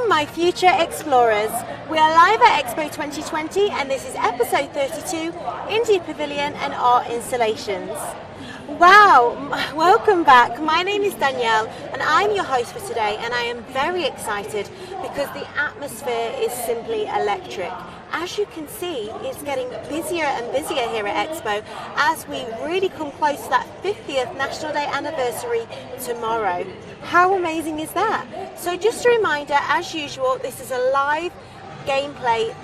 Welcome, my future explorers. We are live at Expo 2020 and this is episode 32, India Pavilion and Art Installations. Wow, welcome back. My name is Danielle and I'm your host for today, and I am very excited because the atmosphere is simply electric. As you can see, it's getting busier and busier here at Expo as we really come close to that 50th National Day anniversary tomorrow. How amazing is that? So just a reminder, as usual, this is a live gameplay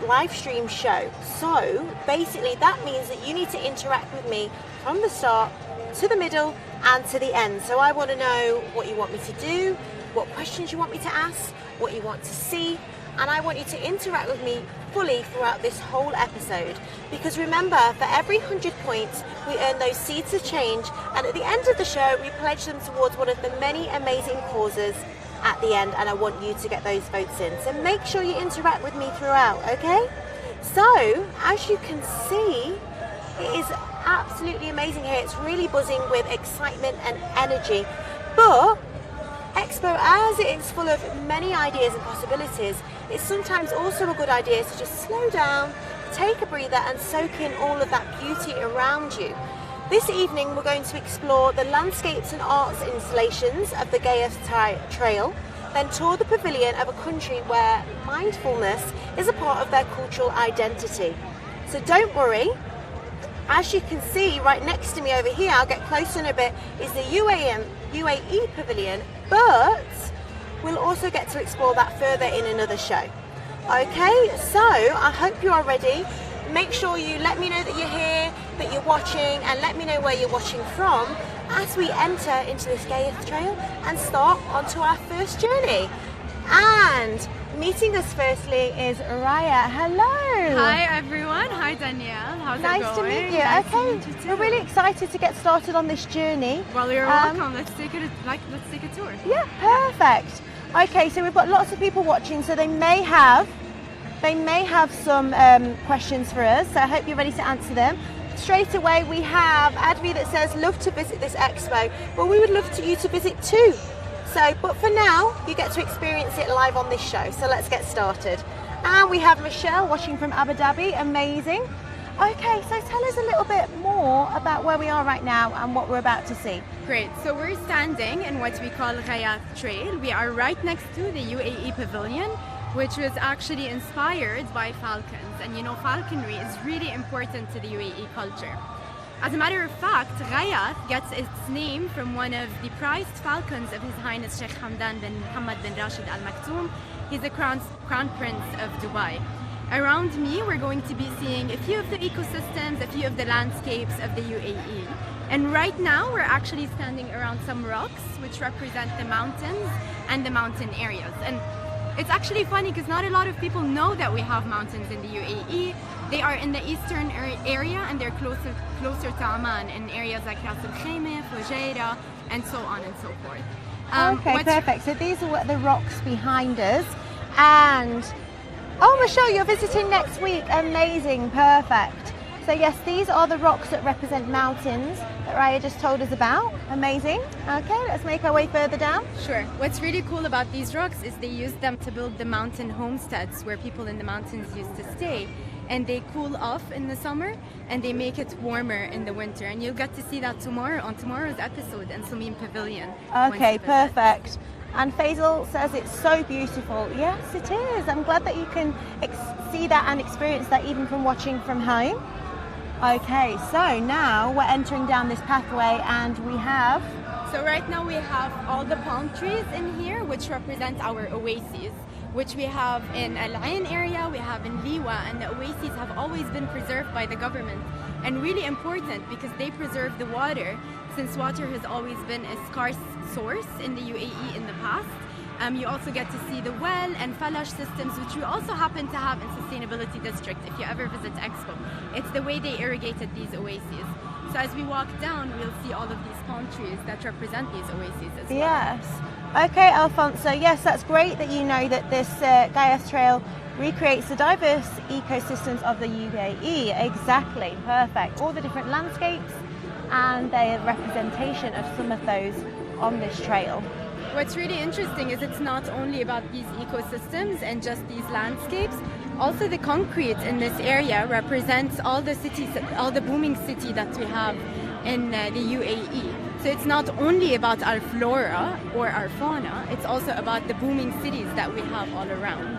live stream show. So basically that means that you need to interact with me from the start to the middle and to the end. So I want to know what you want me to do, what questions you want me to ask, what you want to see, and I want you to interact with me fully throughout this whole episode, because remember, for every 100 points we earn those seeds of change, and at the end of the show we pledge them towards one of the many amazing causes at the end, and I want you to get those votes in. So make sure you interact with me throughout, okay? So as you can see, it is absolutely amazing here. It's really buzzing with excitement and energy, but Expo, as it is full of many ideas and possibilities, it's sometimes also a good idea to just slow down, take a breather and soak in all of that beauty around you. This evening we're going to explore the landscapes and arts installations of the Ghayath Trail, then tour the pavilion of a country where mindfulness is a part of their cultural identity. So don't worry, as you can see right next to me over here, I'll get closer in a bit, is the UAE Pavilion, but we'll also get to explore that further in another show. Okay, so I hope you are ready. Make sure you let me know that you're here, that you're watching, and let me know where you're watching from as we enter into this Ghayath Trail and start onto our first journey. And meeting us firstly is Raya. Hello. Hi everyone. Hi Danielle. How's it going? Nice to meet you. Nice Okay, to meet you too. we're really excited to get started on this journey. Well, you're welcome. Let's take a tour. Yeah, perfect. Okay, so we've got lots of people watching, so they may have some questions for us. So I hope you're ready to answer them. Straight away, we have Advi that says, "Love to visit this expo." Well, we would love you to visit too. So, but for now, you get to experience it live on this show. So let's get started. And we have Michelle watching from Abu Dhabi. Amazing. Okay, so tell us a little bit more about where we are right now and what we're about to see. Great. So we're standing in what we call Ghayath Trail. We are right next to the UAE Pavilion, which was actually inspired by falcons. And you know, falconry is really important to the UAE culture. As a matter of fact, Ghayath gets its name from one of the prized falcons of His Highness Sheikh Hamdan bin Mohammed bin Rashid Al Maktoum. He's the crown prince of Dubai. Around me, we're going to be seeing a few of the ecosystems, a few of the landscapes of the UAE. And right now, we're actually standing around some rocks, which represent the mountains and the mountain areas. And it's actually funny because not a lot of people know that we have mountains in the UAE. They are in the eastern area and they're closer to Amman in areas like Ras Al Khaimah, Fujairah, and so on and so forth. Okay, perfect. So these are the rocks behind us. And, oh, Michelle, you're visiting next week. Amazing, perfect. So yes, these are the rocks that represent mountains that Raya just told us about. Amazing. Okay, let's make our way further down. Sure. What's really cool about these rocks is they use them to build the mountain homesteads where people in the mountains used to stay. And they cool off in the summer and they make it warmer in the winter. And you'll get to see that tomorrow on tomorrow's episode in Samin Pavilion. Okay, perfect. And Faisal says it's so beautiful. Yes, it is. I'm glad that you can see that and experience that even from watching from home. Okay, so now we're entering down this pathway and we have... So right now we have all the palm trees in here, which represent our oases, which we have in Al Ain area, we have in Liwa, and the oases have always been preserved by the government and really important because they preserve the water, since water has always been a scarce source in the UAE in the past. You also get to see the well and falash systems, which we also happen to have in Sustainability District if you ever visit Expo. It's the way they irrigated these oases. So as we walk down, we'll see all of these palm trees that represent these oases as well. Yes. Okay, Alfonso, yes, that's great that you know that this Ghayath Trail recreates the diverse ecosystems of the UAE. Exactly, perfect. All the different landscapes and their representation of some of those on this trail. What's really interesting is it's not only about these ecosystems and just these landscapes. Also, the concrete in this area represents all the cities, all the booming city that we have in the UAE. So it's not only about our flora or our fauna, it's also about the booming cities that we have all around.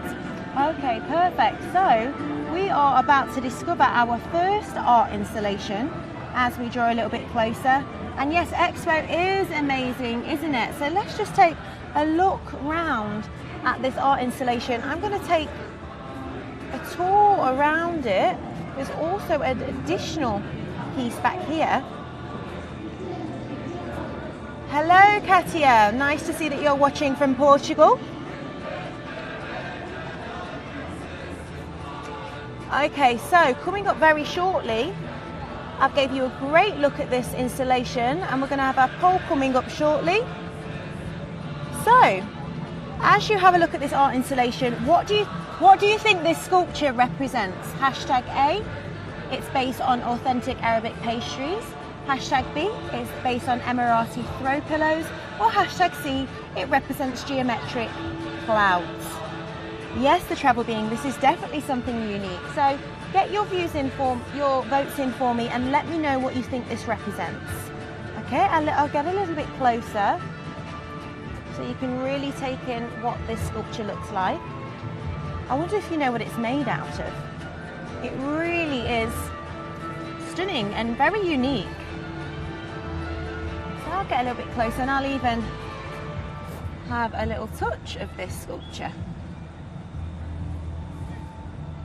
Okay, perfect. So we are about to discover our first art installation as we draw a little bit closer. And yes, Expo is amazing, isn't it? So let's just take a look round at this art installation. I'm going to take a tour around it. There's also an additional piece back here. Hello, Katia. Nice to see that you're watching from Portugal. Okay, so coming up very shortly, I've gave you a great look at this installation, and we're going to have our poll coming up shortly. So, as you have a look at this art installation, what do you think this sculpture represents? Hashtag A, it's based on authentic Arabic pastries. Hashtag B, it's based on Emirati throw pillows. Or hashtag C, it represents geometric clouds. Yes, the treble being, this is definitely something unique. So get your views in your votes in for me, and let me know what you think this represents. Okay, I'll get a little bit closer so you can really take in what this sculpture looks like. I wonder if you know what it's made out of. It really is stunning and very unique. So I'll get a little bit closer, and I'll even have a little touch of this sculpture.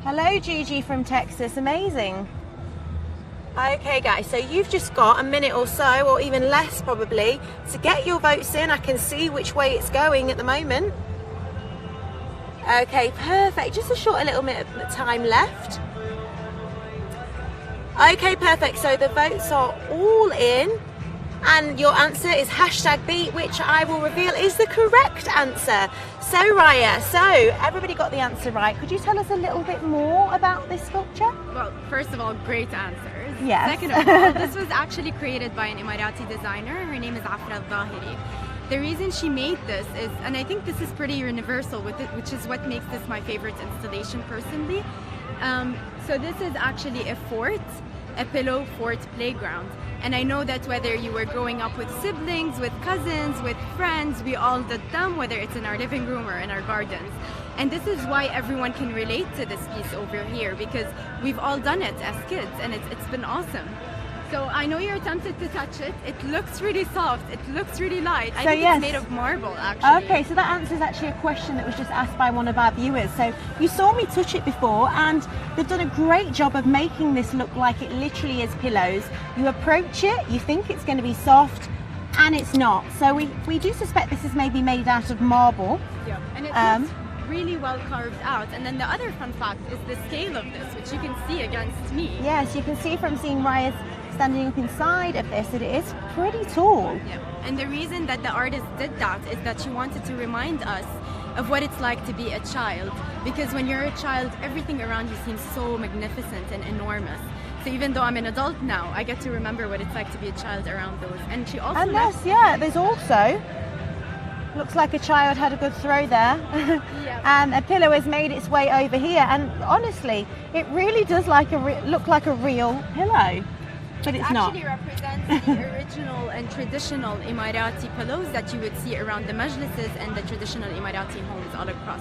Hello, Gigi from Texas. Amazing. Okay, guys, so you've just got a minute or so, or even less probably, to get your votes in. I can see which way it's going at the moment. Okay, perfect. Just a little bit of time left. Okay, perfect. So the votes are all in, and your answer is hashtag B, which I will reveal is the correct answer. So Raya, so everybody got the answer right. Could you tell us a little bit more about this sculpture? Well, first of all, great answers. Yes. Second of all, this was actually created by an Emirati designer. Her name is Afra Al-Zahiri. The reason she made this is, and I think this is pretty universal with it, which is what makes this my favorite installation personally. So this is actually a fort, a pillow fort playground. And I know that whether you were growing up with siblings, with cousins, with friends, we all did them, whether it's in our living room or in our gardens. And this is why everyone can relate to this piece over here, because we've all done it as kids, and it's been awesome. So I know you're tempted to touch it. It looks really soft. It looks really light. I think it's made of marble, actually. Okay, so that answers actually a question that was just asked by one of our viewers. So you saw me touch it before, and they've done a great job of making this look like it literally is pillows. You approach it, you think it's going to be soft, and it's not. So we do suspect this is maybe made out of marble. Yeah, and it looks really well carved out. And then the other fun fact is the scale of this, which you can see against me. Yes, you can see from seeing Raya's standing up inside of this that it is pretty tall. Yeah. And the reason that the artist did that is that she wanted to remind us of what it's like to be a child, because when you're a child, everything around you seems so magnificent and enormous. So even though I'm an adult now, I get to remember what it's like to be a child around those. And she also there's also, looks like a child had a good throw there. Yeah. And a pillow has made its way over here, and honestly it really does look like a real pillow. But it's not. It actually represents the original and traditional Emirati pillows that you would see around the majlises and the traditional Emirati homes all across.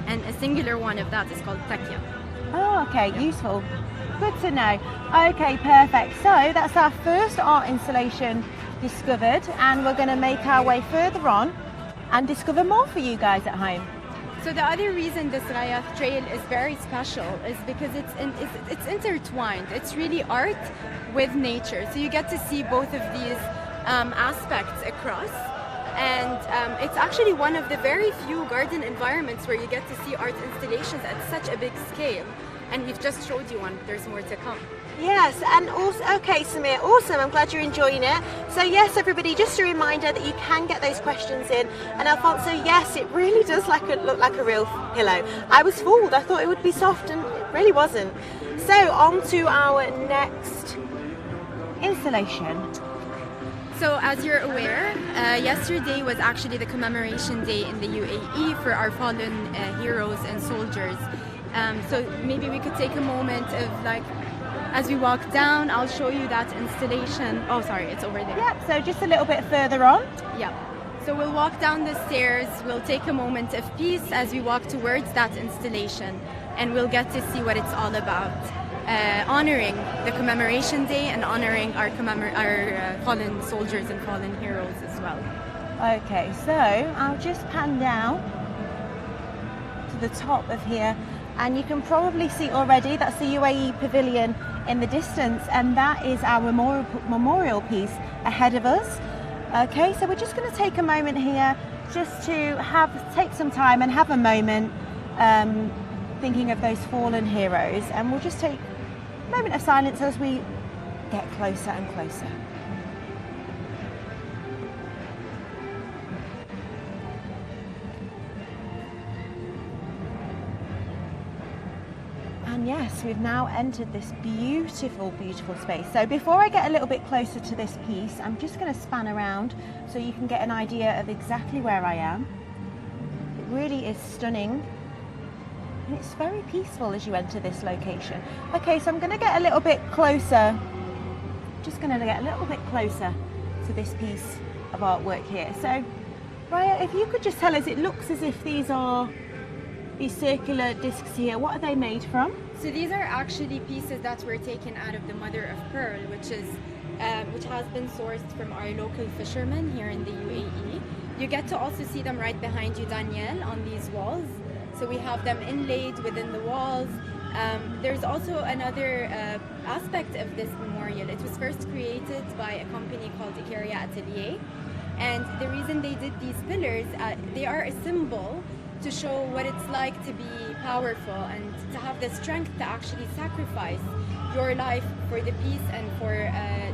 And a singular one of that is called takya. Oh, okay, useful. Good to know. Okay, perfect. So that's our first art installation discovered, and we're going to make our way further on and discover more for you guys at home. So the other reason this Ghayath Trail is very special is because it's intertwined. It's really art with nature. So you get to see both of these aspects across. And it's actually one of the very few garden environments where you get to see art installations at such a big scale. And we've just showed you one. There's more to come. Yes, and also, okay, Samir, awesome. I'm glad you're enjoying it. So yes, everybody, just a reminder that you can get those questions in. And Alfonso, yes, it really does look like a real pillow. I was fooled. I thought it would be soft, and it really wasn't. So on to our next installation. So as you're aware, yesterday was actually the commemoration day in the UAE for our fallen heroes and soldiers. So maybe we could take a moment of as we walk down, I'll show you that installation. Oh, sorry, it's over there. Yep, so just a little bit further on. Yeah. So we'll walk down the stairs, we'll take a moment of peace as we walk towards that installation, and we'll get to see what it's all about. Honoring the commemoration day and honoring our fallen soldiers and fallen heroes as well. Okay, so I'll just pan down to the top of here, and you can probably see already that's the UAE Pavilion in the distance, and that is our memorial piece ahead of us. Okay, so we're just going to take a moment here just to take some time and have a moment thinking of those fallen heroes, and we'll just take a moment of silence as we get closer and closer. And yes, we've now entered this beautiful, beautiful space. So before I get a little bit closer to this piece, I'm just going to span around so you can get an idea of exactly where I am. It really is stunning. And it's very peaceful as you enter this location. Okay, so I'm going to get a little bit closer. Just going to get a little bit closer to this piece of artwork here. So, Raya, if you could just tell us, it looks as if these are these circular discs here. What are they made from? So these are actually pieces that were taken out of the mother of pearl, which has been sourced from our local fishermen here in the UAE. You get to also see them right behind you, Danielle, on these walls. So we have them inlaid within the walls. There's also another aspect of this memorial. It was first created by a company called Ikaria Atelier, and the reason they did these pillars, they are a symbol to show what it's like to be powerful and to have the strength to actually sacrifice your life for the peace and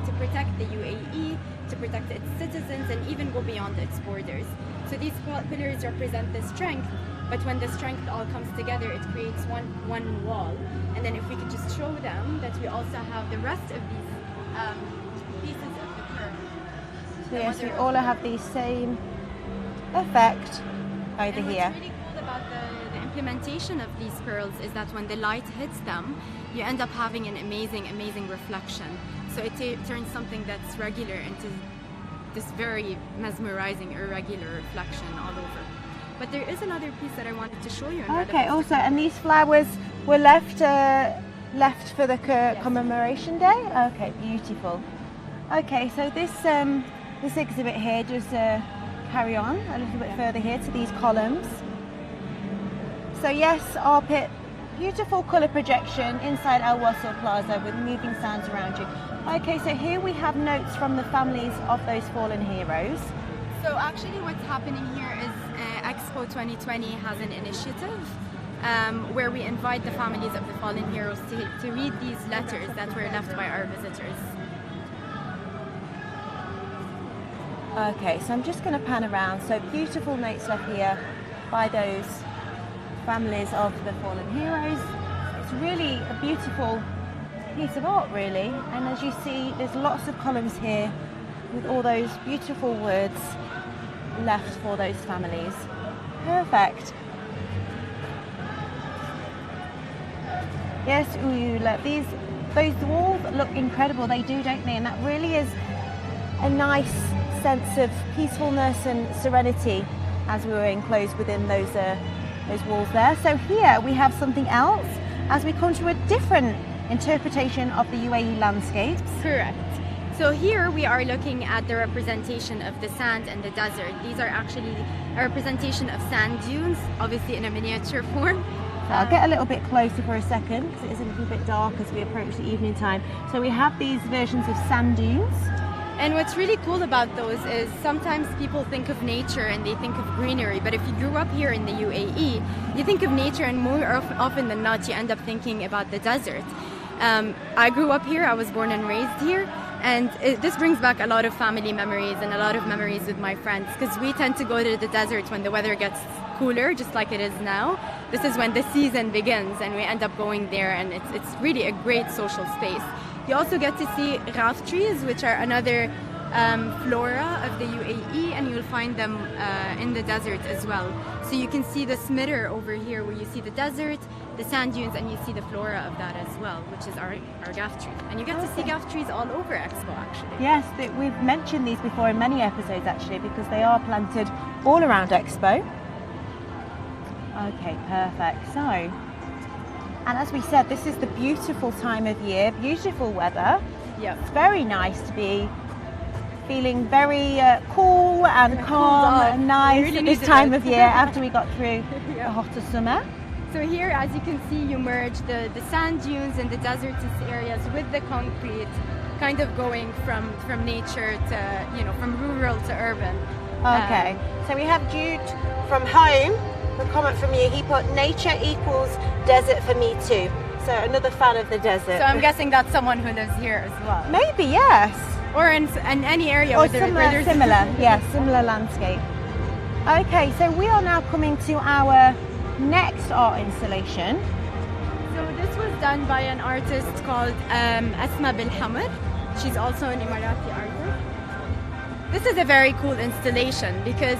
to protect the UAE, to protect its citizens, and even go beyond its borders. So these pillars represent the strength, but when the strength all comes together, it creates one wall. And then if we could just show them that we also have the rest of these pieces of the pearl. So yes, we all have the same effect over here. What's really cool about the implementation of these pearls is that when the light hits them, you end up having an amazing, amazing reflection. So it turns something that's regular into this very mesmerizing, irregular reflection all over. But there is another piece that I wanted to show you. Okay, also, and these flowers were left for the commemoration day? Okay, beautiful. Okay, so this exhibit here just carry on a little bit further here to these columns. So yes, our pit, beautiful colour projection inside Al Wasl Plaza with moving sounds around you. Okay, so here we have notes from the families of those fallen heroes. So actually what's happening here is Expo 2020 has an initiative where we invite the families of the fallen heroes to read these letters that were left by our visitors. Okay, so I'm just going to pan around. So beautiful notes left here by those families of the fallen heroes. It's really a beautiful piece of art, really. And as you see, there's lots of columns here with all those beautiful words left for those families. Perfect. Yes, those walls look incredible. They do, don't they? And that really is a nice sense of peacefulness and serenity as we were enclosed within those walls there. So here we have something else as we come to a different interpretation of the UAE landscapes. Correct. So here we are looking at the representation of the sand and the desert. These are actually a representation of sand dunes, obviously in a miniature form. So I'll get a little bit closer for a second because it is a little bit dark as we approach the evening time. So we have these versions of sand dunes. And what's really cool about those is sometimes people think of nature and they think of greenery, but if you grew up here in the UAE, you think of nature and more often than not you end up thinking about the desert. I grew up here, I was born and raised here, and this brings back a lot of family memories and a lot of memories with my friends because we tend to go to the desert when the weather gets cooler, just like it is now. This is when the season begins and we end up going there, and it's really a great social space. You also get to see Ghayath trees, which are another flora of the UAE, and you'll find them in the desert as well. So you can see the smitter over here where you see the desert, the sand dunes, and you see the flora of that as well, which is our ghath tree. And you get to see ghath trees all over Expo actually. Yes, we've mentioned these before in many episodes actually, because they are planted all around Expo. Okay, perfect. So, and as we said, this is the beautiful time of year, beautiful weather. Yeah. It's very nice to be feeling very cool and calm and nice really at this time of year after we got through the hotter summer. So here, as you can see, you merge the sand dunes and the desertous areas with the concrete, kind of going from nature to, you know, from rural to urban. Okay, so we have Jude from home, a comment from you. He put nature equals desert for me too. So another fan of the desert. So I'm guessing that's someone who lives here as well. Maybe, yes. Or in any area Or where there's similar, yes, similar landscape. Okay, so we are now coming to our next art installation. So this was done by an artist called Asma Bilhamad. She's also an Emirati artist. This is a very cool installation because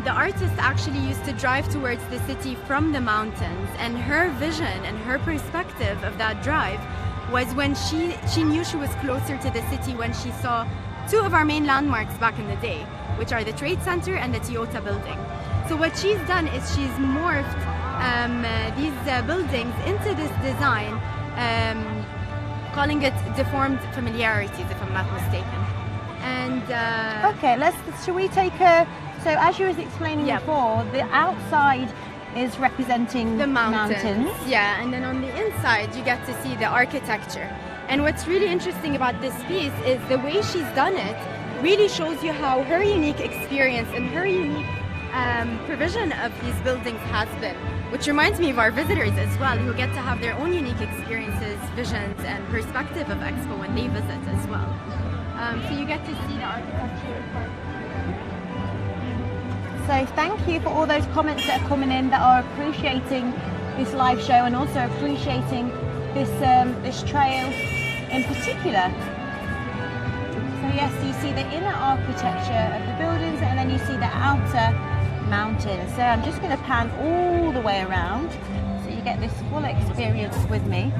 the artist actually used to drive towards the city from the mountains, and her vision and her perspective of that drive was when she knew she was closer to the city when she saw two of our main landmarks back in the day, which are the Trade Center and the Toyota building. So what she's done is she's morphed these buildings into this design, calling it deformed familiarities, if I'm not mistaken. And okay, shall we take a, so as you was explaining before, the outside is representing the mountains. Yeah, and then on the inside you get to see the architecture. And what's really interesting about this piece is the way she's done it really shows you how her unique experience and her unique provision of these buildings has been, which reminds me of our visitors as well, who get to have their own unique experiences, visions, and perspective of Expo when they visit as well. So you get to see the architecture. So thank you for all those comments that are coming in that are appreciating this live show and also appreciating this trail in particular. So yes, you see the inner architecture of the buildings and then you see the outer mountains. So I'm just going to pan all the way around so you get this full experience with me.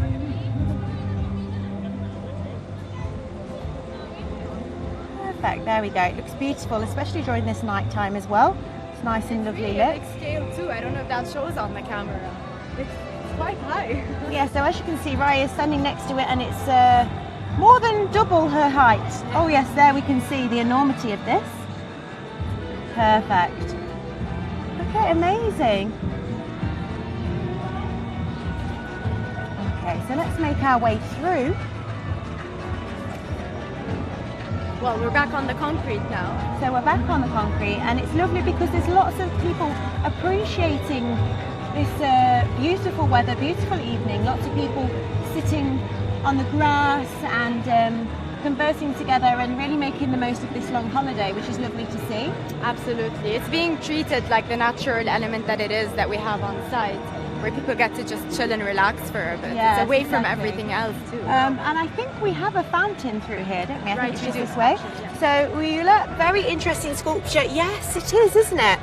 Perfect, there we go. It looks beautiful, especially during this night time as well. It's nice and lovely really lit. A big scale too. I don't know if that shows on the camera. It's quite high. Yeah, so as you can see, Raya is standing next to it and it's more than double her height. Oh yes, there we can see the enormity of this. Perfect. Okay, amazing. Okay, so let's make our way through. Well, we're back on the concrete now. So we're back on the concrete and it's lovely because there's lots of people appreciating this beautiful weather, beautiful evening. Lots of people sitting on the grass and conversing together and really making the most of this long holiday, which is lovely to see. Absolutely. It's being treated like the natural element that it is that we have on site, where people get to just chill and relax for a bit. Yes, it's away from everything else too. And I think we have a fountain through here, don't we? I think it's just this way. Yeah. So we look, very interesting sculpture. Yes, it is, isn't it?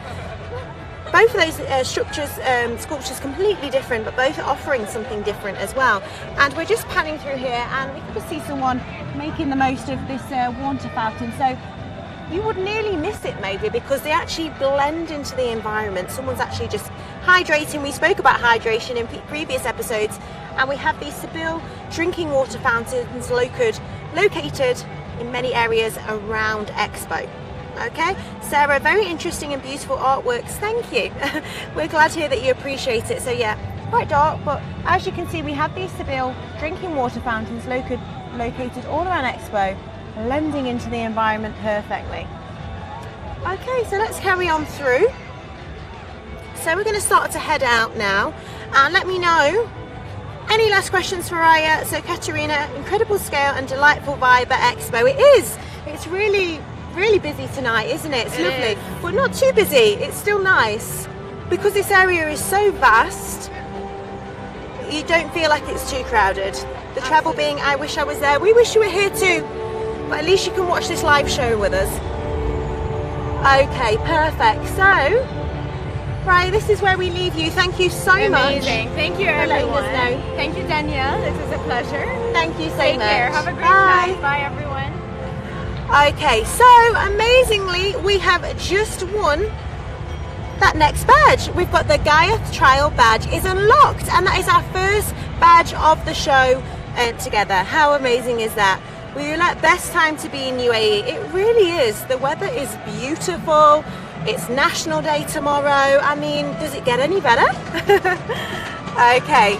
Both of those sculptures completely different, but both are offering something different as well. And we're just panning through here and we can just see someone making the most of this water fountain. So you would nearly miss it maybe because they actually blend into the environment. Someone's actually just hydrating. We spoke about hydration in previous episodes, and we have these Sibyl drinking water fountains located in many areas around Expo. Okay, Sarah, very interesting and beautiful artworks. Thank you. We're glad to hear that you appreciate it. So yeah, quite dark, but as you can see, we have these Sibyl drinking water fountains located all around Expo, blending into the environment perfectly. Okay, so let's carry on through. So we're going to start to head out now, and let me know any last questions for Raya. So Katerina, incredible scale and delightful vibe at Expo. It is. It's really busy tonight, isn't it? It's lovely, but not too busy. It's still nice because this area is so vast. You don't feel like it's too crowded. The travel being, I wish I was there. We wish you were here too. but at least you can watch this live show with us. Okay, perfect. So, right, this is where we leave you. Thank you so much. Amazing. Thank you, everyone. Thank you, Danielle. This was a pleasure. Thank you so Take much. care. Have a great Bye. night. Bye, everyone. Okay, so amazingly, we have just won that next badge. We've got the Ghayath Trail badge is unlocked, and that is our first badge of the show together. How amazing is that? We were like, best time to be in UAE. It really is. The weather is beautiful. It's National Day tomorrow. I mean, does it get any better? Okay,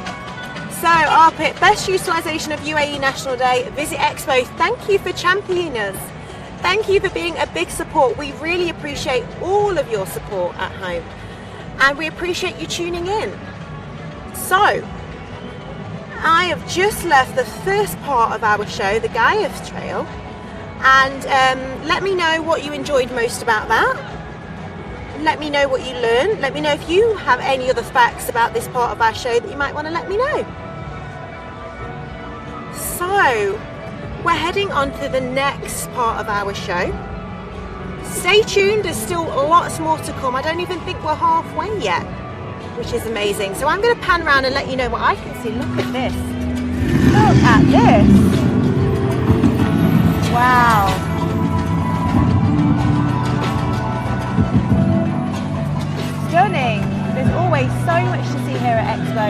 so Arpit, best utilisation of UAE National Day, Visit Expo. Thank you for championing us. Thank you for being a big support. We really appreciate all of your support at home, and we appreciate you tuning in. So, I have just left the first part of our show, the Ghayath Trail, and let me know what you enjoyed most about that. Let me know what you learned. Let me know if you have any other facts about this part of our show that you might want to let me know. So, we're heading on to the next part of our show. Stay tuned, there's still lots more to come. I don't even think we're halfway yet, which is amazing. So I'm going to pan around and let you know what I can see. Look at this. Look at this. Wow. Stunning. There's always so much to see here at Expo.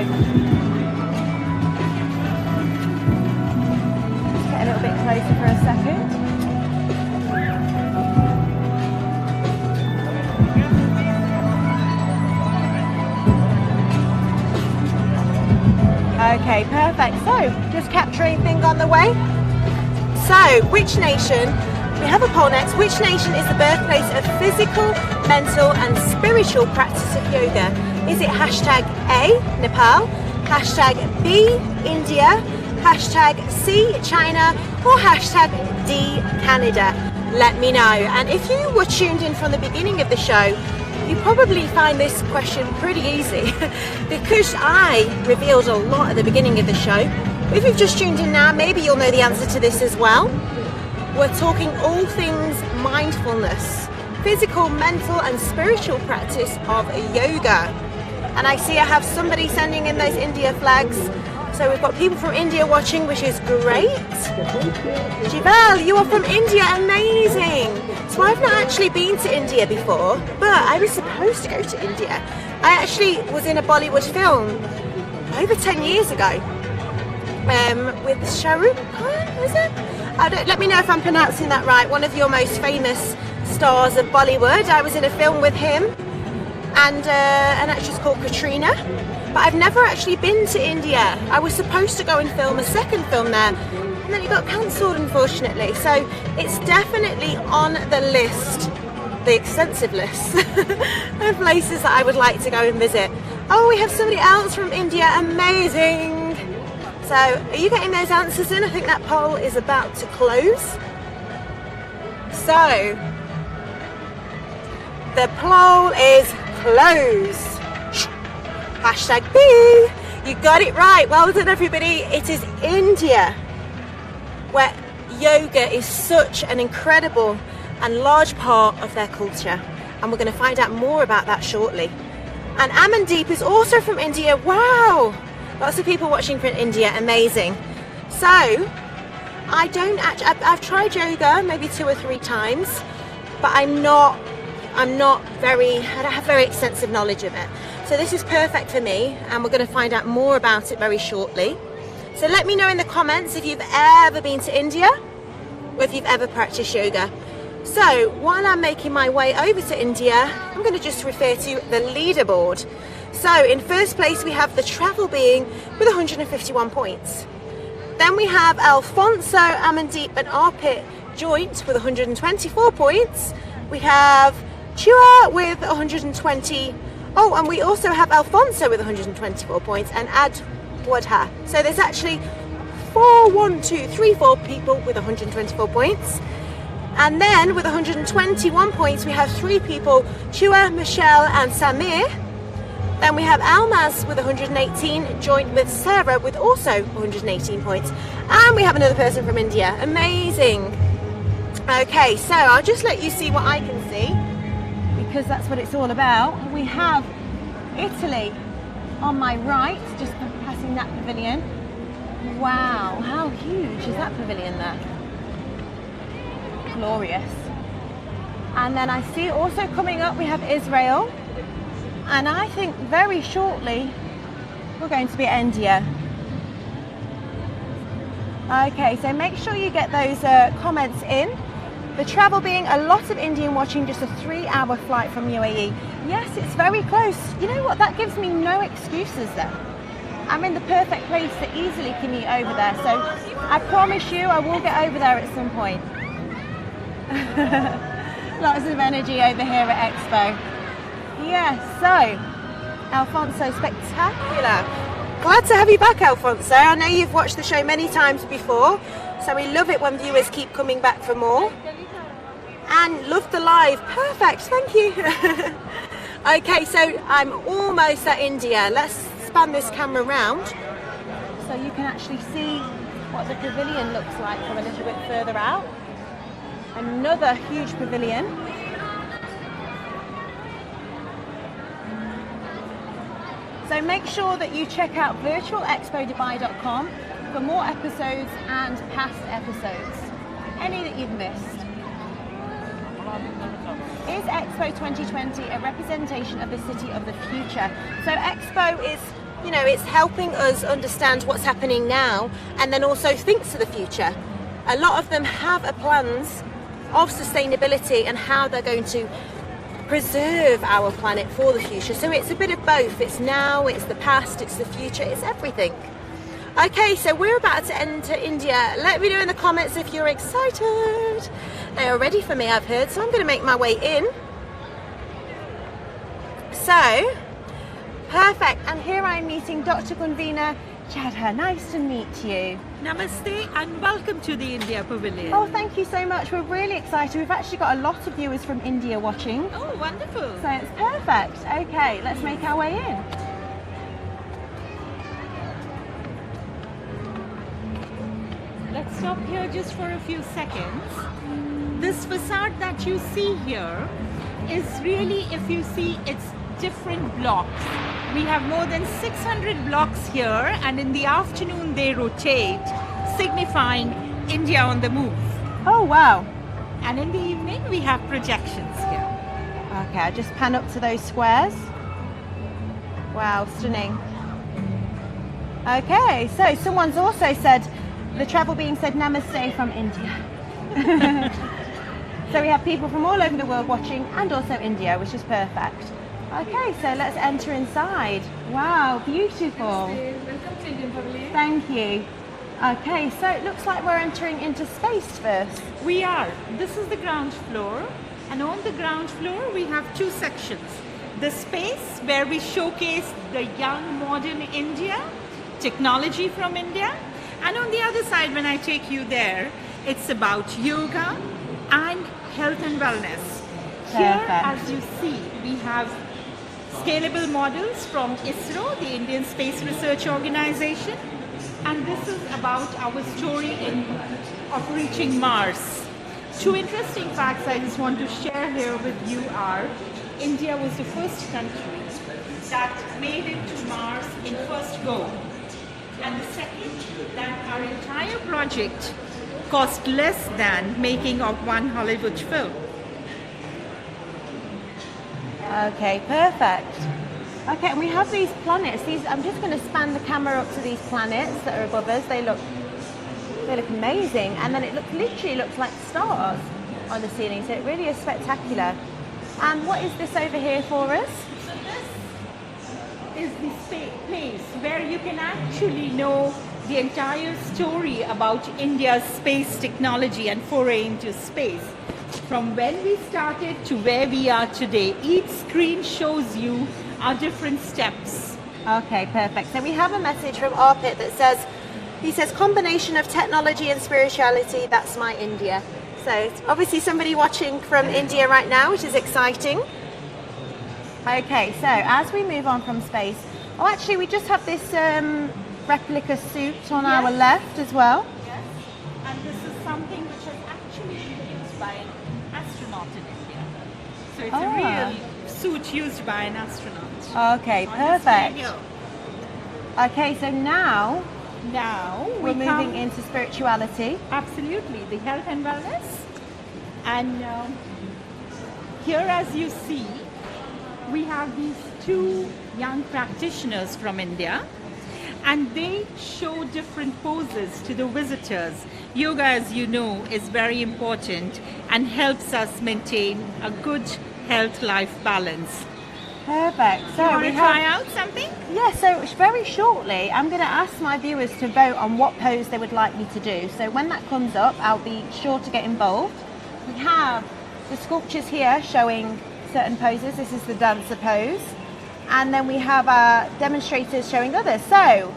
A little bit closer for a second. Okay, perfect. So, just capturing things on the way. So, which nation? We have a poll next. Which nation is the birthplace of physical, mental and spiritual practice of yoga? Is it hashtag A, Nepal, hashtag B, India, hashtag C, China, or hashtag D, Canada? Let me know. And if you were tuned in from the beginning of the show, you probably find this question pretty easy because I revealed a lot at the beginning of the show. But if you've just tuned in now, maybe you'll know the answer to this as well. We're talking all things mindfulness, physical, mental and spiritual practice of yoga. And I see I have somebody sending in those India flags. So we've got people from India watching, which is great. Jival, you are from India, amazing. So I've not actually been to India before, but I was supposed to go to India. I actually was in a Bollywood film over 10 years ago with Shahrukh Khan, was it? Let me know if I'm pronouncing that right. One of your most famous stars of Bollywood. I was in a film with him and an actress called Katrina. But I've never actually been to India. I was supposed to go and film a second film there, and then it got cancelled, unfortunately. So it's definitely on the list, the extensive list of places that I would like to go and visit. Oh, we have somebody else from India, amazing. So are you getting those answers in? I think that poll is about to close. So the poll is closed. Hashtag B. You got it right. Well done, everybody. It is India, where yoga is such an incredible and large part of their culture. And we're going to find out more about that shortly. And Amandeep is also from India. Wow. Lots of people watching from India. Amazing. So, I've tried yoga maybe 2 or 3 times, but I don't have very extensive knowledge of it. So this is perfect for me, and we're going to find out more about it very shortly. So let me know in the comments if you've ever been to India or if you've ever practiced yoga. So while I'm making my way over to India, I'm going to just refer to the leaderboard. So in first place we have the travel being with 151 points. Then we have Alfonso, Amandeep and Arpit joint with 124 points. We have Chua with 120. Oh, and we also have Alfonso with 124 points and Adwadha. So there's actually 4 people with 124 points. And then with 121 points, we have 3 people, Chua, Michelle and Samir. Then we have Almaz with 118, joined with Sarah with also 118 points. And we have another person from India. Amazing. Okay, so I'll just let you see what I can see, because that's what it's all about. We have Italy on my right, just passing that pavilion. Wow, how huge is that pavilion there? Glorious. And then I see also coming up we have Israel, and I think very shortly we're going to be at India. Okay, so make sure you get those comments in. The travel being a lot of Indian watching, just a 3-hour flight from UAE. Yes, it's very close. You know what, that gives me no excuses then. I'm in the perfect place to easily commute over there, so I promise you I will get over there at some point. Lots of energy over here at Expo. Yes, so Alfonso, spectacular. Glad to have you back, Alfonso. I know you've watched the show many times before, so we love it when viewers keep coming back for more. And love the live. Perfect, thank you. Okay, so I'm almost at India. Let's span this camera round so you can actually see what the pavilion looks like from a little bit further out. Another huge pavilion. So make sure that you check out virtualexpodubai.com for more episodes and past episodes, any that you've missed. Is Expo 2020 a representation of the city of the future? So Expo is, you know, it's helping us understand what's happening now and then also think to the future. A lot of them have plans of sustainability and how they're going to preserve our planet for the future. So it's a bit of both. It's now, it's the past, it's the future, it's everything. Okay, so we're about to enter India. Let me know in the comments if you're excited. They are ready for me, I've heard, so I'm going to make my way in. So, perfect. And here I'm meeting Dr. Gunvina Chadha. Nice to meet you. Namaste and welcome to the India Pavilion. Oh, thank you so much. We're really excited. We've actually got a lot of viewers from India watching. Oh, wonderful. So it's perfect. Okay, let's make our way in. Let's stop here just for a few seconds. This facade that you see here is really, if you see, it's different blocks. We have more than 600 blocks here, and in the afternoon they rotate, signifying India on the move. Oh, wow. And in the evening we have projections here. Okay, I'll just pan up to those squares. Wow, stunning. Okay, so someone's also said, the travel being said namaste from India. So we have people from all over the world watching, and also India, which is perfect. Okay, so let's enter inside. Wow, beautiful. Welcome to Indian Pavilion. Thank you. Okay, so it looks like we're entering into space first. We are. This is the ground floor, and on the ground floor we have two sections. The space where we showcase the young modern India, technology from India, and on the other side when I take you there, it's about yoga and health and wellness. Here, Perfect. as you see, we have scalable models from ISRO, the Indian Space Research Organization, and this is about our story of reaching Mars. Two interesting facts I just want to share here with you are, India was the first country that made it to Mars in first go. And the second, that our entire project cost less than making of one Hollywood film. Okay, perfect. Okay, and we have these planets. I'm just going to span the camera up to these planets that are above us. They look amazing, and then it literally looks like stars on the ceiling. So it really is spectacular. And what is this over here for us? So this is the place where you can actually know the entire story about India's space technology and foray into space. From when we started to where we are today, each screen shows you our different steps. Okay, perfect. So we have a message from Arpit that says, he says, combination of technology and spirituality, that's my India. So it's obviously somebody watching from India right now, which is exciting. Okay, so as we move on from space, oh, actually we just have this replica suit on our left as well. Yes, and this is something which has actually been So it's a real suit used by an astronaut. Okay, On perfect. display here. Okay, so now Now we're we moving come, into spirituality. absolutely, the health and wellness. And here, as you see, we have these two young practitioners from India, and they show different poses to the visitors. Yoga, as you know, is very important and helps us maintain a good health-life balance. Perfect. So Want we to have, try out something? yeah, so very shortly I'm going to ask my viewers to vote on what pose they would like me to do. So when that comes up, I'll be sure to get involved. We have the sculptures here showing certain poses. This is the dancer pose. And then we have our demonstrators showing others. So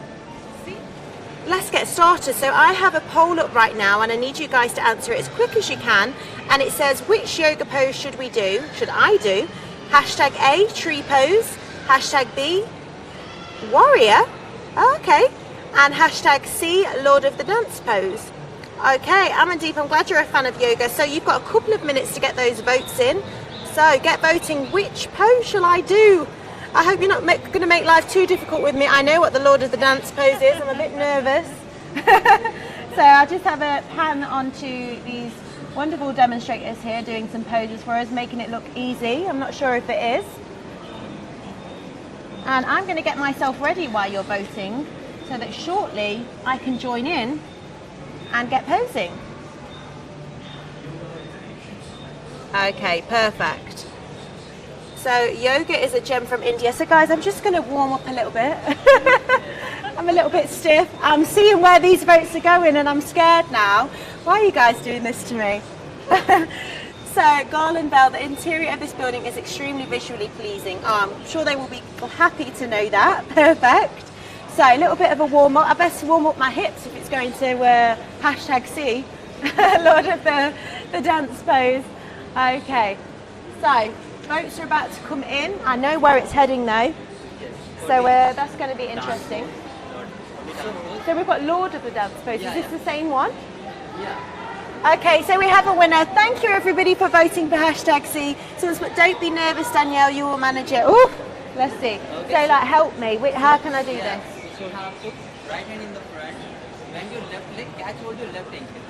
let's get started. So I have a poll up right now and I need you guys to answer it as quick as you can. And it says, which yoga pose should we do? Should I do? Hashtag A, tree pose. Hashtag B, warrior. Oh, okay. And hashtag C, Lord of the Dance pose. Okay, Amandeep, I'm glad you're a fan of yoga. So you've got a couple of minutes to get those votes in. So get voting. Which pose shall I do? I hope you're not going to make life too difficult with me. I know what the Lord of the Dance pose is. I'm a bit nervous. So I'll just have a pan onto these wonderful demonstrators here doing some poses for us, making it look easy. I'm not sure if it is. And I'm going to get myself ready while you're voting so that shortly I can join in and get posing. Okay, perfect. So yoga is a gem from India. So guys, I'm just going to warm up a little bit. I'm a little bit stiff. I'm seeing where these votes are going and I'm scared now. Why are you guys doing this to me? So Garland Bell, the interior of this building is extremely visually pleasing. I'm sure they will be happy to know that. Perfect. So a little bit of a warm up. I best warm up my hips if it's going to hashtag C, Lord of the Dance pose. Okay. So votes are about to come in. I know where it's heading though. So that's going to be interesting. So we've got Lord of the Dance pose. Is this the same one? Yeah. Okay, so we have a winner. Thank you everybody for voting for hashtag C. Someone's put, don't be nervous, Danielle, you will manage it. Oh, let's see. So like, help me. How can I do this? So have put right hand in the front. Bend your left leg, catch hold your left ankle.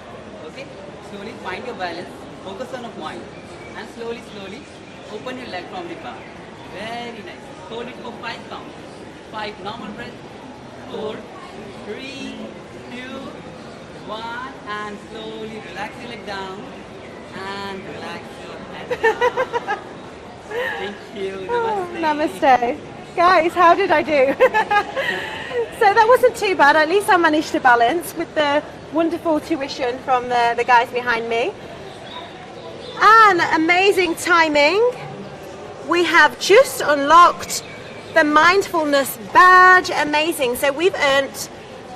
Okay? Slowly find your balance. Focus on a point. And slowly open your leg from the back. Very nice. Hold it for 5 counts. 5 normal breath. 4, 3, 2, 1, and slowly relax your leg down and relax your head down. Thank you. Namaste. Namaste. Guys, how did I do? So that wasn't too bad. At least I managed to balance with the wonderful tuition from the guys behind me. And amazing timing. We have just unlocked the mindfulness badge. Amazing. So we've earned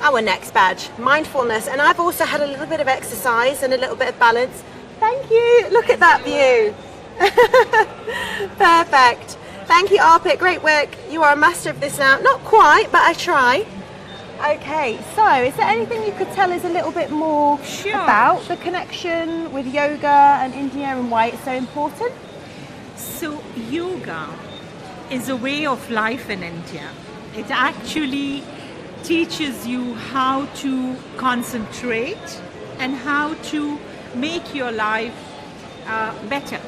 our next badge, mindfulness. And I've also had a little bit of exercise and a little bit of balance. Thank you. Look at that view. Perfect. Thank you, Arpit. Great work. You are a master of this now. Not quite, but I try. Okay, so is there anything you could tell us a little bit more about the connection with yoga and India and why it's so important? So yoga is a way of life in India. It actually teaches you how to concentrate and how to make your life better.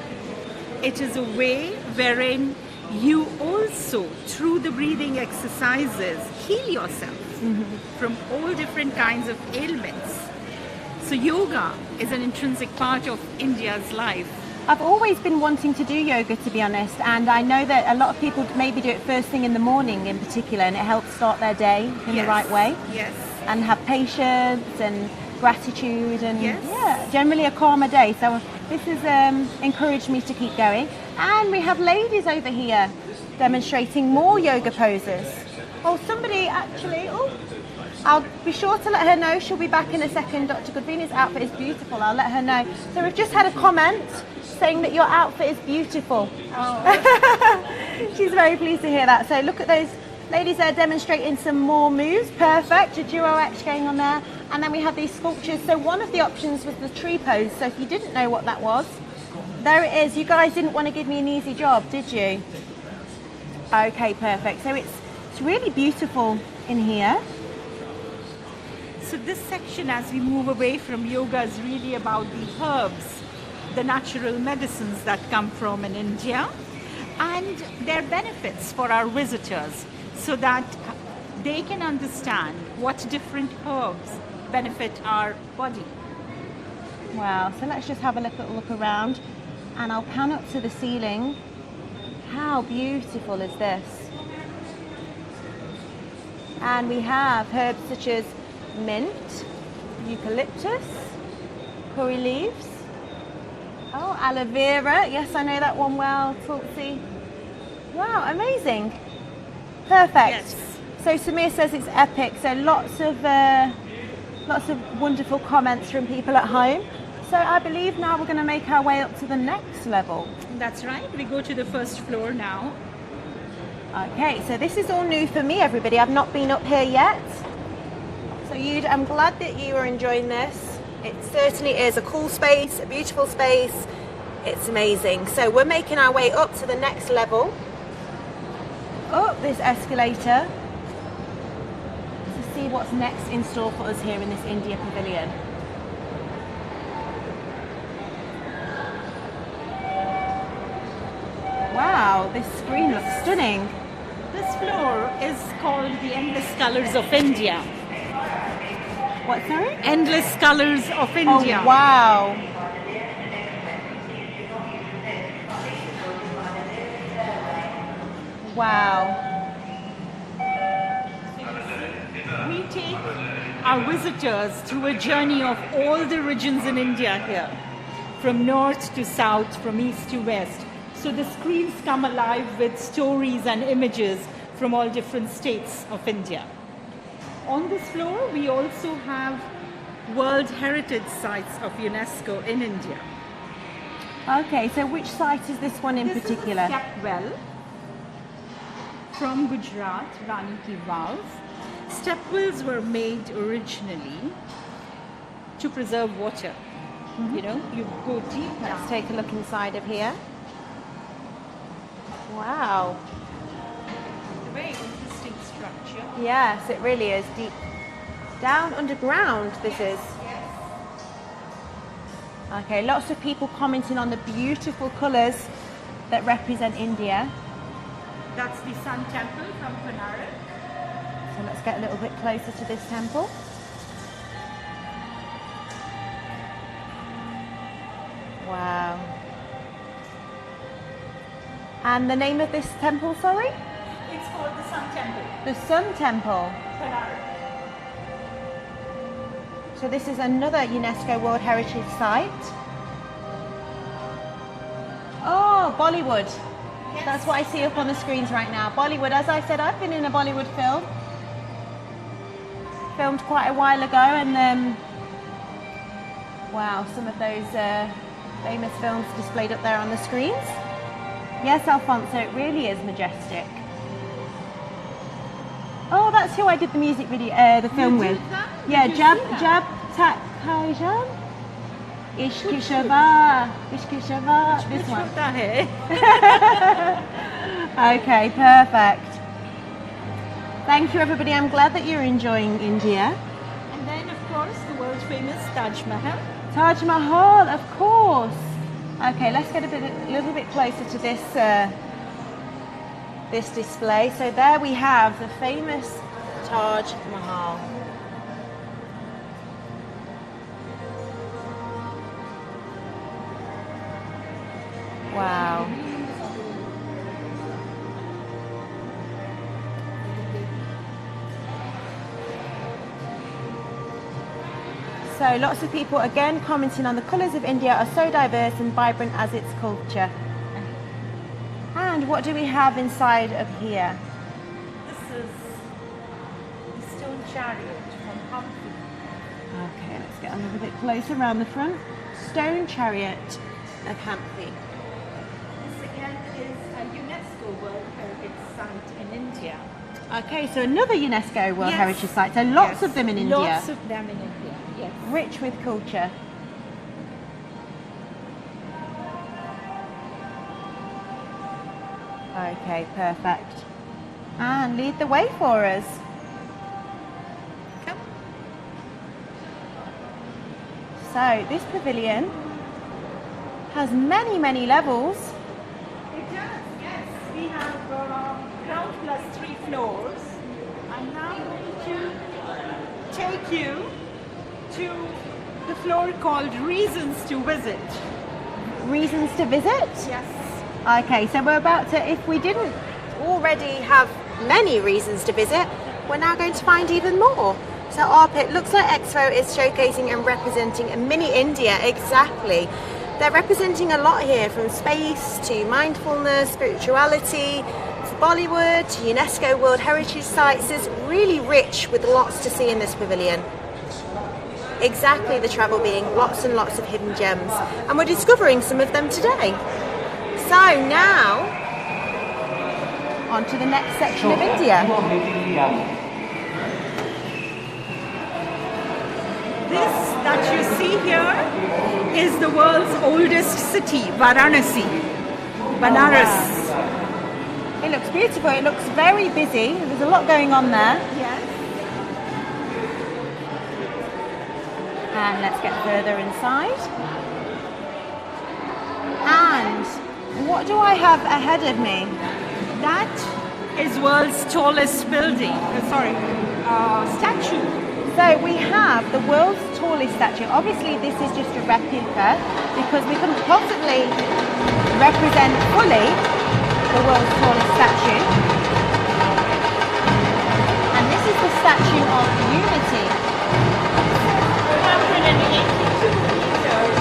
It is a way wherein you also, through the breathing exercises, heal yourself from all different kinds of ailments. So yoga is an intrinsic part of India's life. I've always been wanting to do yoga, to be honest, and I know that a lot of people maybe do it first thing in the morning in particular, and it helps start their day in the right way. Yes. And have patience and gratitude and Yes. generally a calmer day. So this has encouraged me to keep going. And we have ladies over here demonstrating more yoga poses. Oh, somebody actually, I'll be sure to let her know. She'll be back in a second. Dr. Goodvina's outfit is beautiful. I'll let her know. So we've just had a comment saying that your outfit is beautiful. Oh. She's very pleased to hear that. So look at those ladies there demonstrating some more moves. Perfect. A duo X going on there. And then we have these sculptures. So one of the options was the tree pose. So if you didn't know what that was, There it is. You guys didn't want to give me an easy job, did you? Okay, perfect. So it's really beautiful in here. So this section, as we move away from yoga, is really about the herbs, the natural medicines that come from in India, and their benefits for our visitors, so that they can understand what different herbs benefit our body. Wow, so let's just have a little look around, and I'll pan up to the ceiling. How beautiful is this? And we have herbs such as mint, eucalyptus, curry leaves, oh, aloe vera, yes, I know that one well, Tulsi. Wow, amazing. Perfect. Yes. So Samir says it's epic, so lots of wonderful comments from people at home. So I believe now we're going to make our way up to the next level. That's right. We go to the first floor now. Okay, so this is all new for me, everybody. I've not been up here yet. So I'm glad that you are enjoying this. It certainly is a cool space, a beautiful space. It's amazing. So we're making our way up to the next level. Up this escalator to see what's next in store for us here in this India Pavilion. Wow, this screen looks stunning. This floor is called the Endless Colors of India. What, sorry? Endless Colors of India. Oh, wow. Wow. We take our visitors through a journey of all the regions in India here, from north to south, from east to west. So the screens come alive with stories and images from all different states of India. On this floor, we also have World Heritage Sites of UNESCO in India. Okay, so which site is this one in This particular? is a step well from Gujarat, Rani Ki Vav. Step wells were made originally to preserve water. You know, you go deep Let's down. take a look inside of here. Wow. A very interesting structure. Yes, it really is deep down underground. This is. Okay, lots of people commenting on the beautiful colours that represent India. That's the Sun Temple from Panarak. So let's get a little bit closer to this temple. Wow. And the name of this temple, sorry? It's called the Sun Temple, The Sun Temple. Panarak. So this is another UNESCO World Heritage Site. Oh, Bollywood. Yes. That's what I see up on the screens right now. Bollywood, as I said, I've been in a Bollywood film. Filmed quite a while ago, and wow, some of those famous films displayed up there on the screens. Yes, Alfonso, it really is majestic. Oh, that's who I did the music video, the film with. Yeah, Jab Tak Hai Jab. Ishq Shaba. This one. Chota hai. Okay, perfect. Thank you, everybody. I'm glad that you're enjoying India. And then, of course, the world famous Taj Mahal. Taj Mahal, of course. Okay, let's get a little bit closer to this this display. So there we have the famous Taj Mahal. Wow. So lots of people again commenting on the colours of India are so diverse and vibrant as its culture. And what do we have inside of here? This is the stone chariot from Hampi. Okay, let's get a little bit closer around the front. Stone chariot of Hampi. This again is a UNESCO World Heritage Site in India. Okay, so another UNESCO World Yes. Heritage Site. So lots Yes. of them in India. Lots of them in India, yes. Rich with culture. Okay, perfect. And lead the way for us. Come. So this pavilion has many, many levels. It does, yes. We have ground plus 3 floors. I'm now going to take you to the floor called Reasons to Visit. Reasons to visit? Yes. Okay, so we're about to, if we didn't already have many reasons to visit, we're now going to find even more. So Arpit, looks like Expo is showcasing and representing a mini India, exactly. They're representing a lot here, from space to mindfulness, spirituality, to Bollywood, to UNESCO World Heritage Sites. It's really rich with lots to see in this pavilion. Exactly the travel being, lots and lots of hidden gems. And we're discovering some of them today. So now, on to the next section of India. This that you see here is the world's oldest city, Varanasi. Banaras. It looks beautiful, it looks very busy. There's a lot going on there. Yes. And let's get further inside. And what do I have ahead of me? That is world's tallest building. Statue. So we have the world's tallest statue. Obviously this is just a replica because we couldn't possibly represent fully the world's tallest statue. And this is the Statue of Unity. 182 meters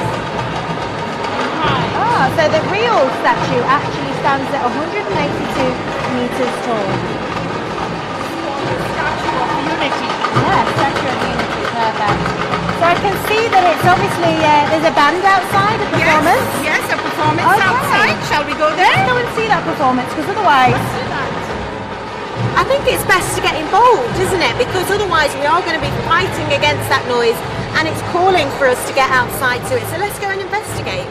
high. Ah, so the real statue actually stands at 182 meters tall. Statue of Unity. Yeah, Statue of Unity, perfect. So I can see that it's obviously, there's a band outside, a performance. Yes, a performance Okay. outside. Shall we go Let's there? go and see that performance, because otherwise, I think it's best to get involved, isn't it? Because otherwise we are going to be fighting against that noise and it's calling for us to get outside to it. So let's go and investigate.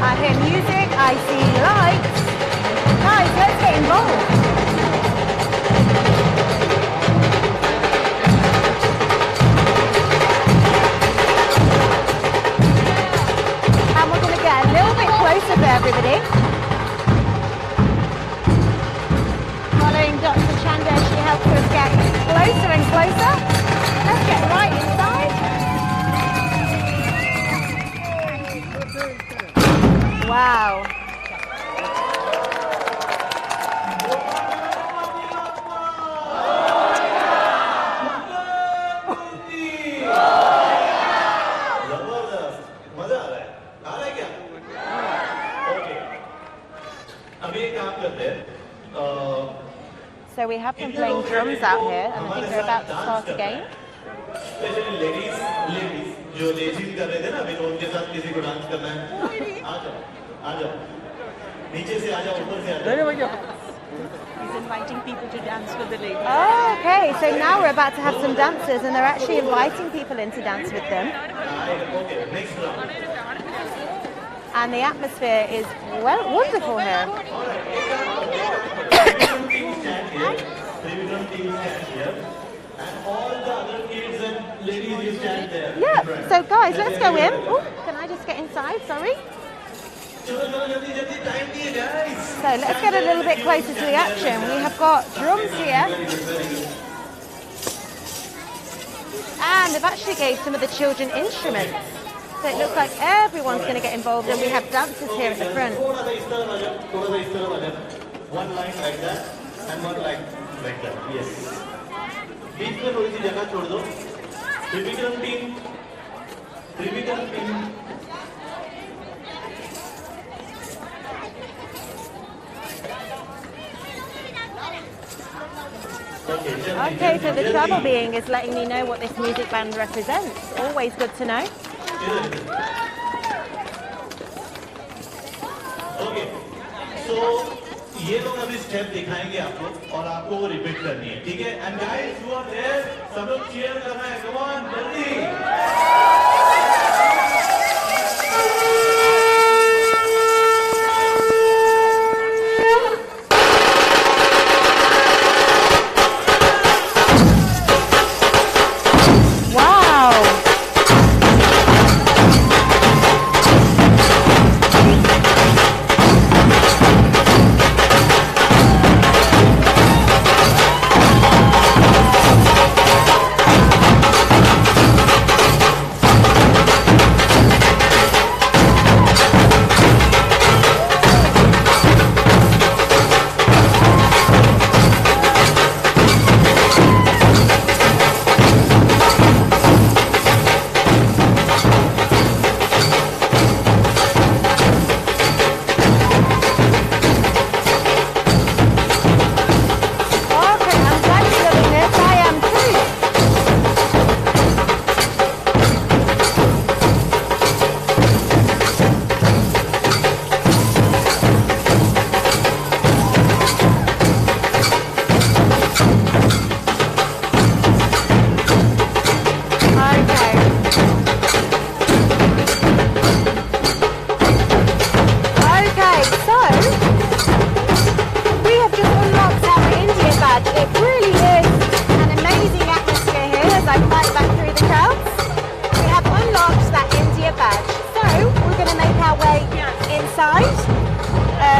I hear music, I see lights. Guys, let's get involved. And we're going to get a little bit closer for everybody. Following Dr. Chanda, she helps us get closer and closer. Let's get right inside. Wow. So we have been playing drums out here, and I think they're about to start again. Especially ladies, जो ladies कर रहे थे ना, अभी तो उनके साथ किसी को डांस करना है, आ जाओ, नीचे से आ जाओ, ऊपर से आ जाओ. He's inviting people to dance with the ladies. Oh, okay, so now we're about to have some dancers, and they're actually inviting people in to dance with them. Okay, next round. And the atmosphere is, well, wonderful here. Teams stand here, Pavilion teams stand here, and all the other kids and ladies you stand there. Yeah, so guys, let's go in. Oh, can I just get inside? Sorry. चलो जल्दी time दिए guys. So let's get a little bit closer to the action. We have got drums here. And they've actually gave some of the children instruments. So it looks like everyone's going to get involved, and we have dancers here at the front. थोड़ा सा इस तरफ आ जाओ. One line like that and one line like that. Yes. बीच में थोड़ी सी जगह छोड़ दो. Trivikrama team. Okay, so the travel being is letting me know what this music band represents. Always good to know. Okay. So ये लोग अभी step दिखाएंगे आपको और आपको वो रिपीट करनी है, ठीक है? And guys who are there, सब लोग cheer करना है. Come on, जल्दी.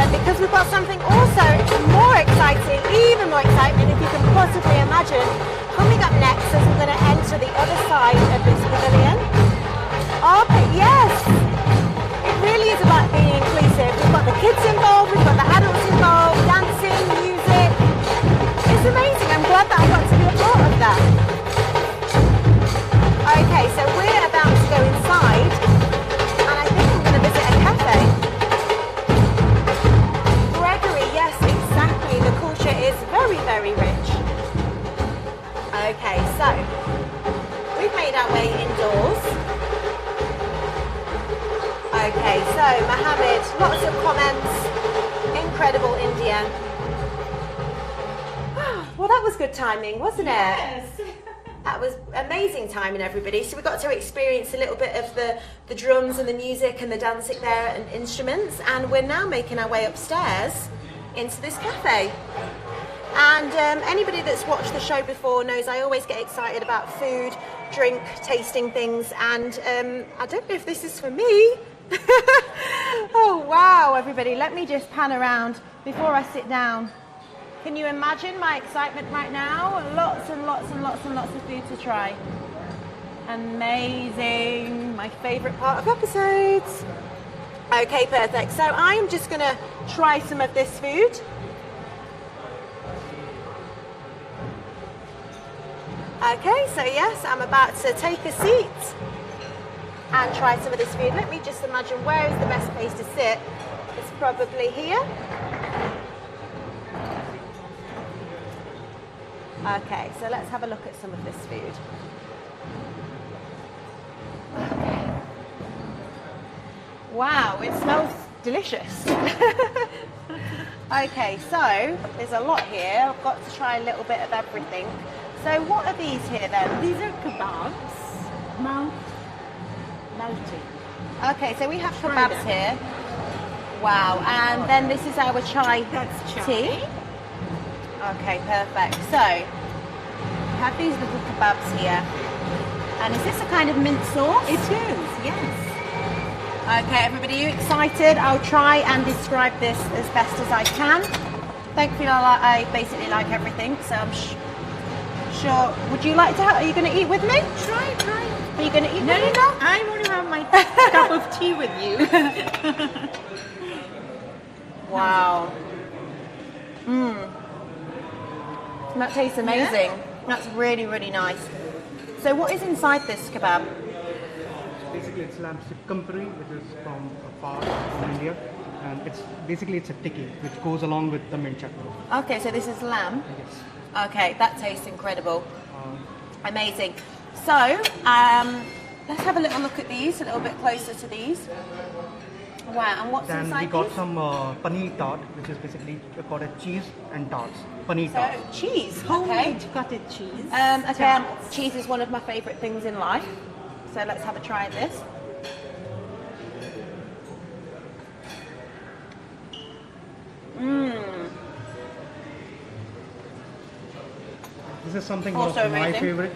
because we've got something also more exciting, even more excitement if you can possibly imagine, coming up next as we're going to enter the other side of this pavilion. Yes, it really is about being inclusive. We've got the kids involved, we've got the adults involved, dancing, music. It's amazing. I'm glad that I got to be a part of that. Okay, so we're about to go inside, and I think I'm going to visit a cafe. Gregory, yes, exactly. The culture is very, very rich. Okay, so we've made our way indoors. Okay, so Mohammed, lots of comments. Incredible India. Well, that was good timing, wasn't it? Yes. That was amazing timing, everybody. So we got to experience a little bit of the drums and the music and the dancing there and instruments. And we're now making our way upstairs into this cafe. And anybody that's watched the show before knows I always get excited about food, drink, tasting things. And I don't know if this is for me. Oh, wow, everybody. Let me just pan around before I sit down. Can you imagine my excitement right now? Lots and lots and lots and lots of food to try. Amazing. My favorite part of episodes. Okay, perfect. So I'm just going to try some of this food. Okay, so yes, I'm about to take a seat and try some of this food. Let me just imagine where is the best place to sit. It's probably here. Okay, so let's have a look at some of this food. Okay. Wow, it smells delicious. Okay, so there's a lot here. I've got to try a little bit of everything. So what are these here then? These are kebabs, melting. Okay, so we have kebabs here. Wow, and then this is our chai tea. Okay, perfect. So, we have these little kebabs here. And is this a kind of mint sauce? It is, yes. Okay, everybody, are you excited? I'll try and describe this as best as I can. Thankfully, I basically like everything, so I'm sure. Would you like to are you going to eat with me? Try. Are you going to eat No, with me? no, I want to have my cup of tea with you. Wow. That tastes amazing. Yeah. That's really, really nice. So what is inside this kebab? Basically, it's lamb sikkampuri, which is from far from India, and it's a tikki, which goes along with the mint chutney. Okay, so this is lamb. Yes. Okay, that tastes incredible. Amazing. So, let's have a little look at these, a little bit closer to these. Wow, and what's Then inside we got these? some paneer tart, which is basically called a cheese and tarts. Paneer So, tart. cheese. Okay. Homemade cottage cheese. Okay, cheese is one of my favourite things in life. So let's have a try at this. This is something Also one of my amazing. favorite.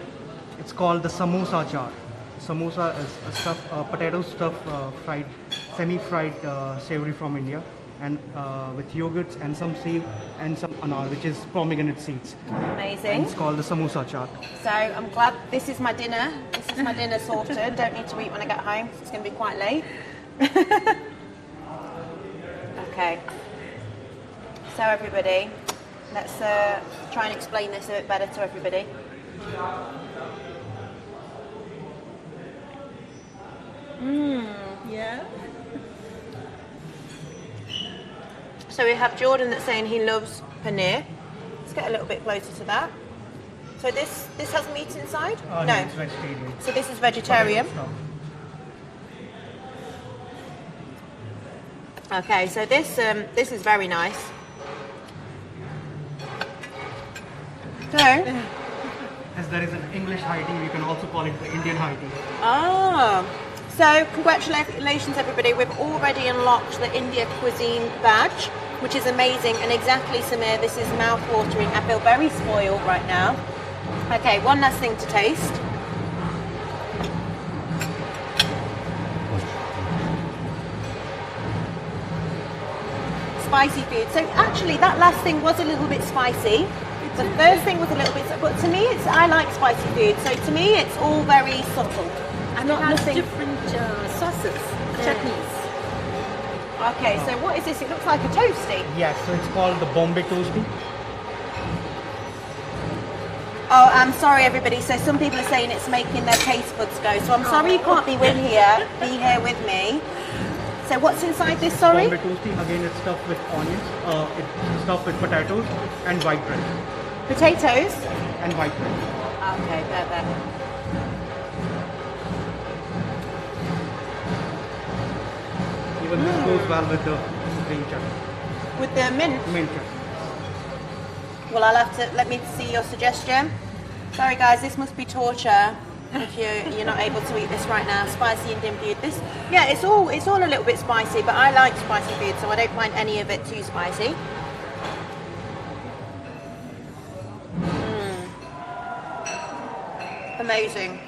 It's called the samosa chaat. Samosa is a potato stuff, fried, semi-fried savory from India, and with yogurts and some seed and some anar, which is pomegranate seeds. Amazing. It's called the samosa chaat. So I'm glad this is my dinner. This is my dinner sorted. Don't need to eat when I get home. It's going to be quite late. Okay. So everybody, let's try and explain this a bit better to everybody. Yeah. So we have Jordan that's saying he loves paneer. Let's get a little bit closer to that. So this has meat inside? No, it's vegetarian. So this is vegetarian. Potato stuff. Okay, so this is very nice. So, As there is an English high tea, we can also call it the Indian high tea. So congratulations everybody, we've already unlocked the India cuisine badge, which is amazing, and exactly Samir, this is mouth-watering. I feel very spoiled right now. Okay, one last thing to taste. spicy food. So actually, that last thing was a little bit spicy. The first thing was a little bit, but to me, I like spicy food. So to me, it's all very subtle. And not it has nothing. different sauces, chutneys. Okay, so what is this? It looks like a toasty. Yes, so it's called the Bombay Toasty. Oh, I'm sorry, everybody. So some people are saying it's making their taste buds go. So I'm sorry you can't be here with me. So what's inside this? Sorry. Bombay Toasty. Again, it's stuffed with onions. It's stuffed with potatoes and white bread. Potatoes. And white bread. Okay, there. Even this goes well with the green chutney. With the mint. Mint chutney. Well, I'll have to let me see your suggestion. Sorry, guys, this must be torture if you're not able to eat this right now. Spicy Indian food. This, yeah, it's all a little bit spicy, but I like spicy food, so I don't mind any of it too spicy. Amazing.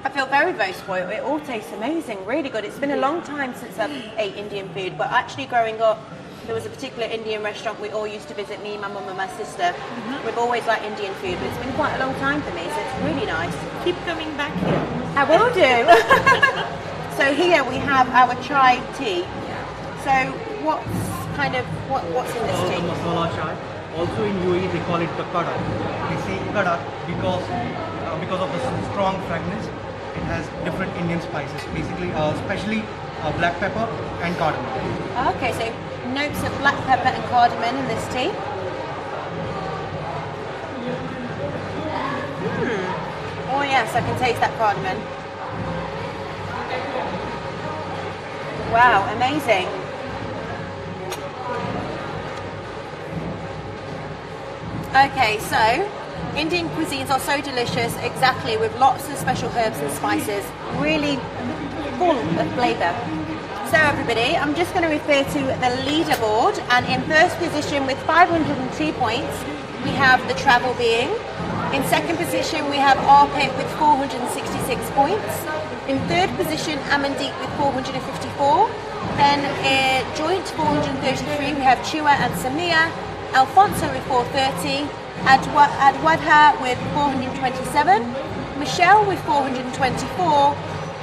I feel very, very spoiled. It all tastes amazing, really good. It's been a long time since I've ate Indian food, but actually growing up, there was a particular Indian restaurant we all used to visit, me, my mum and my sister. We've always liked Indian food, but it's been quite a long time for me, so it's really nice. Keep coming back here. I will do. So here we have our chai tea. So what's in this The tea? masala chai. Also in UAE they call it the kada. They say kada because of the strong fragrance. It has different Indian spices, basically, especially black pepper and cardamom. Okay, so notes of black pepper and cardamom in this tea. Oh yes, I can taste that cardamom. Wow, amazing. Okay, so Indian cuisines are so delicious, exactly, with lots of special herbs and spices, really full of flavour. So everybody, I'm just going to refer to the leaderboard, and in first position with 502 points, we have The Travel Being. In second position, we have Arpit with 466 points. In third position, Amandeep with 454. Then joint 433, we have Chua and Samia. Alfonso with 430. Adwadha with 427. Michelle with 424.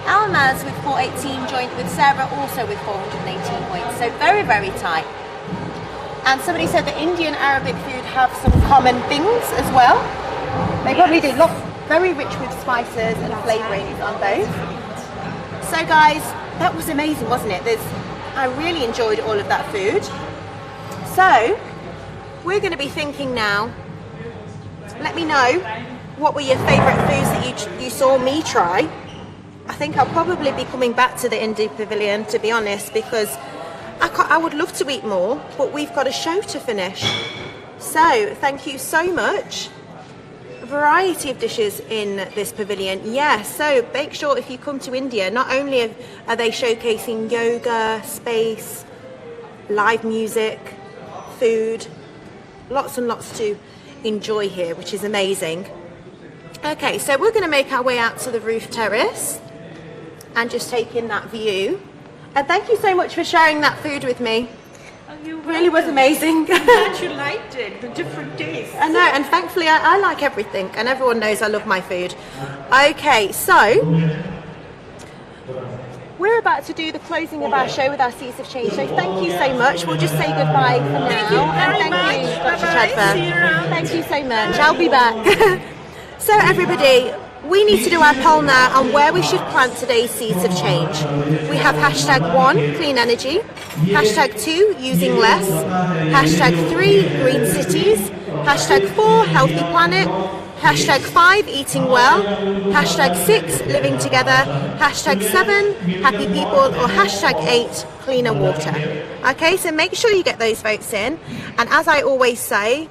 Almaz with 418, joint with Sarah also with 418 points. So very, very tight. And somebody said that Indian Arabic food have some common things as well. They probably do. Lots, very rich with spices and flavourings on both. So guys, that was amazing, wasn't it? I really enjoyed all of that food. So we're going to be thinking now. Let me know what were your favourite foods that you saw me try. I think I'll probably be coming back to the Indie Pavilion, to be honest, because I would love to eat more, but we've got a show to finish. So thank you so much. A variety of dishes in this pavilion. Yes, so make sure if you come to India, not only are they showcasing yoga, space, live music, food, lots and lots to enjoy here, which is amazing. Okay, so we're going to make our way out to the roof terrace and just take in that view. And thank you so much for sharing that food with me. It really was amazing. I'm glad you liked it, the different tastes. I know, and thankfully I like everything, and everyone knows I love my food. Okay, so we're about to do the closing of our show with our Seeds of Change. So thank you so much. We'll just say goodbye for now. Thank you very much. You, Dr. Bye-bye. Chadha. See you around. Thank you so much. I'll be back. So everybody, we need to do our poll now on where we should plant today's Seeds of Change. We have #1, clean energy, #2, using less, #3, green cities, #4, healthy planet, #5, eating well, #6, living together, #7, happy people, or #8, cleaner water. Okay, so make sure you get those votes in. And as I always say,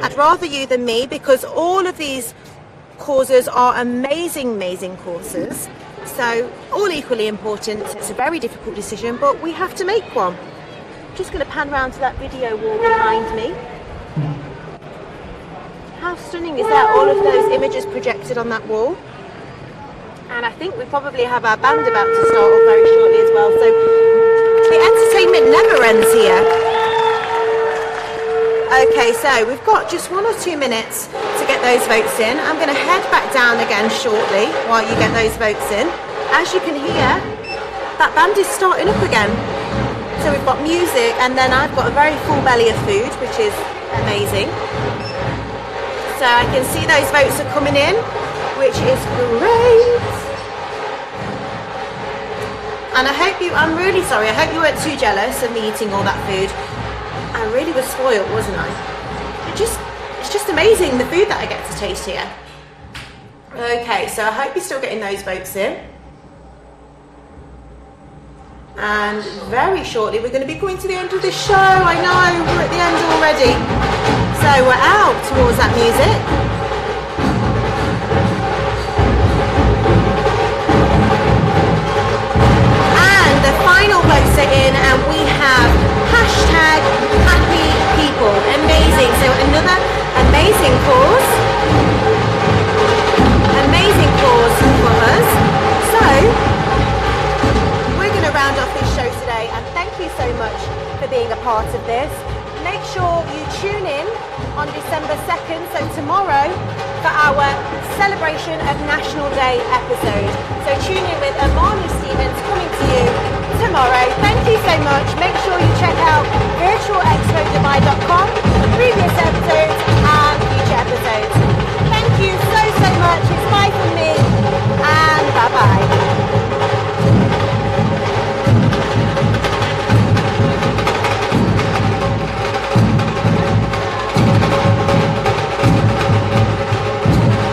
I'd rather you than me, because all of these causes are amazing causes, so all equally important. It's a very difficult decision, but we have to make one. I'm just going to pan round to that video wall behind me. How stunning is that, all of those images projected on that wall? And I think we probably have our band about to start off very shortly as well, so ends here. Okay, so we've got just 1 or 2 minutes to get those votes in. I'm going to head back down again shortly while you get those votes in. As you can hear, that band is starting up again. So we've got music, and then I've got a very full belly of food, which is amazing. So I can see those votes are coming in, which is great. And I'm really sorry, I hope you weren't too jealous of me eating all that food. I really was spoiled, wasn't I? It's just amazing, the food that I get to taste here. Okay, so I hope you're still getting those votes in. And very shortly we're going to be coming to the end of the show. I know, we're at the end already. So we're out towards that music. And the final votes are in, and we have hashtag happy people. Amazing. So another amazing cause. Amazing cause for us. So we're going to round off this show today, and thank you so much for being a part of this. Make sure you tune in on December 2nd, so tomorrow, for our celebration of National Day episode. So tune in with Amani Stevens coming to you tomorrow. Thank you so much. Make sure